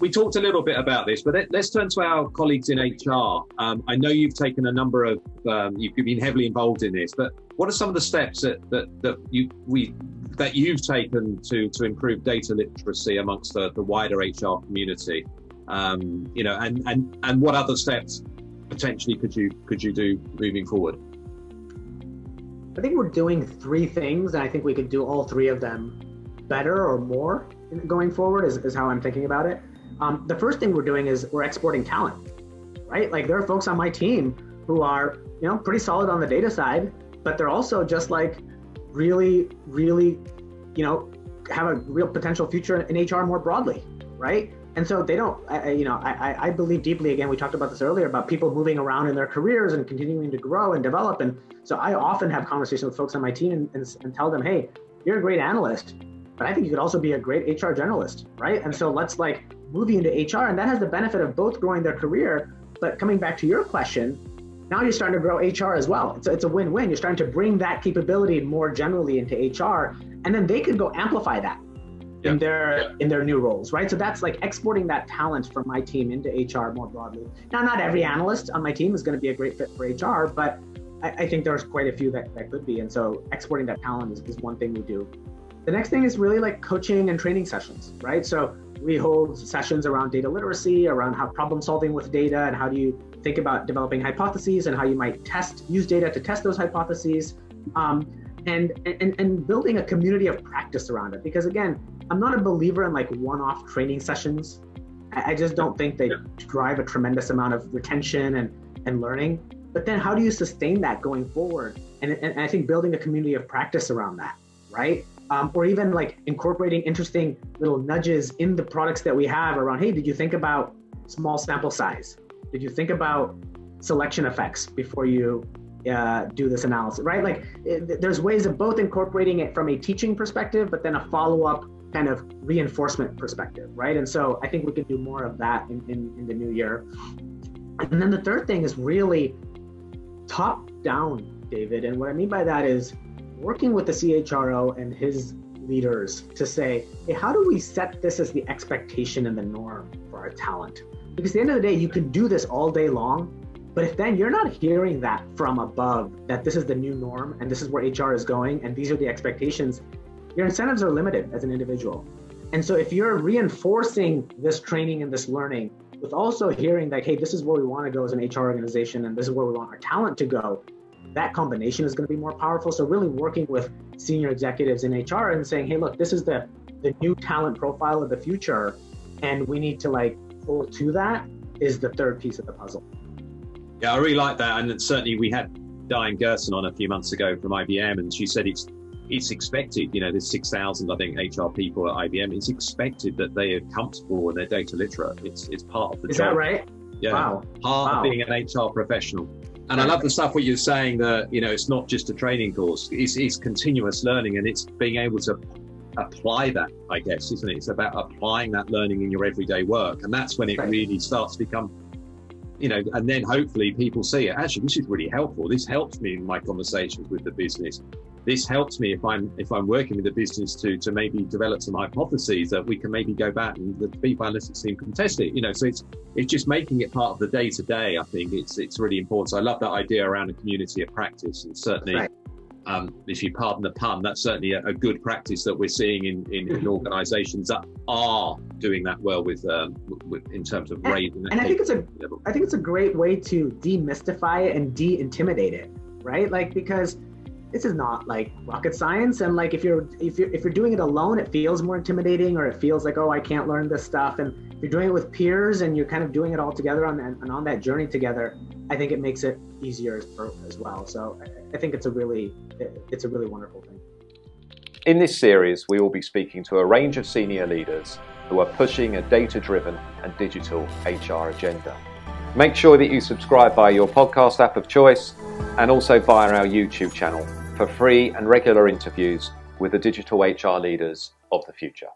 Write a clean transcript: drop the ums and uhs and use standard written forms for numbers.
we talked a little bit about this, but let's turn to our colleagues in HR. I know you've taken a number of, you've been heavily involved in this, but what are some of the steps that you've taken to improve data literacy amongst the wider HR community? You know, and what other steps potentially could you do moving forward? I think we're doing 3 things, and I think we could do all 3 of them better or more going forward is how I'm thinking about it. The first thing we're doing is we're exporting talent, right? Like there are folks on my team who are, you know, pretty solid on the data side, but they're also just like really, you know, have a real potential future in HR more broadly, right? And so they don't, I believe deeply, again, we talked about this earlier, about people moving around in their careers and continuing to grow and develop. And so I often have conversations with folks on my team and tell them, hey, you're a great analyst, but I think you could also be a great HR generalist, right? And so let's like move you into HR, and that has the benefit of both growing their career, but coming back to your question, now you're starting to grow HR as well. It's a win-win. You're starting to bring that capability more generally into HR, and then they could go amplify that in their new roles, right? So that's like exporting that talent from my team into HR more broadly. Now, not every analyst on my team is going to be a great fit for HR, but I think there's quite a few that could be. And so exporting that talent is one thing we do. The next thing is really like coaching and training sessions, right? So we hold sessions around data literacy, around how problem solving with data, and how do you think about developing hypotheses and how you might use data to test those hypotheses, and building a community of practice around it. Because again, I'm not a believer in like one-off training sessions. I just don't think they drive a tremendous amount of retention and learning. But then how do you sustain that going forward? And I think building a community of practice around that, right? Or even like incorporating interesting little nudges in the products that we have around, hey, did you think about small sample size? Did you think about selection effects before you do this analysis, right? Like there's ways of both incorporating it from a teaching perspective, but then a follow-up kind of reinforcement perspective, right? And so I think we can do more of that in the new year. And then the third thing is really top down, David. And what I mean by that is working with the CHRO and his leaders to say, hey, how do we set this as the expectation and the norm for our talent? Because at the end of the day, you can do this all day long, but if then you're not hearing that from above, that this is the new norm and this is where HR is going and these are the expectations, your incentives are limited as an individual. And so if you're reinforcing this training and this learning with also hearing that, hey, this is where we want to go as an HR organization and this is where we want our talent to go, that combination is going to be more powerful. So really working with senior executives in HR and saying, hey, look, this is the new talent profile of the future, and we need to like hold to that, is the third piece of the puzzle. Yeah, I really like that. And certainly we had Diane Gerson on a few months ago from IBM, and she said it's expected, you know, there's 6,000, I think, HR people at IBM. It's expected that they are comfortable and they're data literate. It's part of the job. Is that right? Yeah, wow. Part of being an HR professional. And I love the stuff what you're saying that, you know, it's not just a training course, it's continuous learning, and it's being able to apply that, I guess, isn't it? It's about applying that learning in your everyday work. And that's when it really starts to become, you know, and then hopefully people see it. Actually, this is really helpful. This helps me in my conversations with the business. This helps me if I'm working with the business to maybe develop some hypotheses that we can maybe go back and the people analytics team can test it. You know, so it's just making it part of the day to day. I think it's really important. So I love that idea around a community of practice, and certainly, if you pardon the pun, that's certainly a good practice that we're seeing in organisations that are doing that well with in terms of raising. And I think it's a great way to demystify it and de-intimidate it, right? Like, because this is not like rocket science, and like if you're doing it alone, it feels more intimidating, or it feels like, oh, I can't learn this stuff. And if you're doing it with peers and you're kind of doing it all together on that journey together, I think it makes it easier as well. So I think it's a really wonderful thing. In this series, we will be speaking to a range of senior leaders who are pushing a data-driven and digital HR agenda. Make sure that you subscribe via your podcast app of choice, and also via our YouTube channel for free and regular interviews with the digital HR leaders of the future.